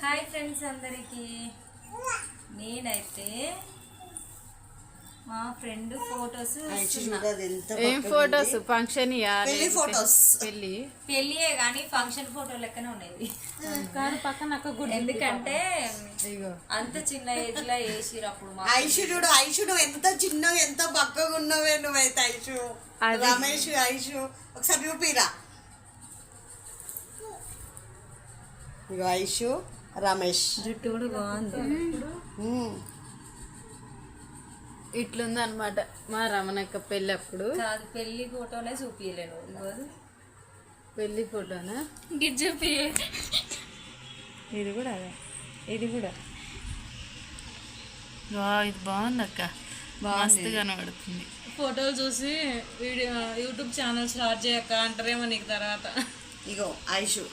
hi friends అందరికి నేనైతే మా ఫ్రెండ్ ఫోటోస్ ఏం ఫోటోస్ ఫంక్షన్ పెళ్లి ఫోటోస్ పెళ్ళియే కానీ ఫంక్షన్ ఫోటో లెక్కనే ఉన్నాయి కానీ పక్కన ఎందుకంటే అంత చిన్న ఏజ్ లో వేసిరు అప్పుడు ఐషు నువ్వు ఎంత చిన్నగా ఎంత బక్కగా ఉన్నావే నువ్వైతే ఐషు రమేష్ ఐషు ఒకసారి చూపిరా ఇగో ఐషు రమేష్ జుట్టు కూడా బాగుంది ఇట్లుంది అనమాట మా రమణక్క పెళ్ళి అప్పుడు కాదు పెళ్లి ఫోటోనే చూపించలేను ఇవ్వదు పెళ్లి ఫోటోనా గిట్ చూపి ఇది కూడా అదే ఇది కూడా ఇది బాగుంది అక్క మస్తు కనబడుతుంది ఫోటోలు చూసి వీడియో యూట్యూబ్ ఛానల్ స్టార్ట్ చేయక్క అంటారేమో నీకు తర్వాత ఇగో ఐషు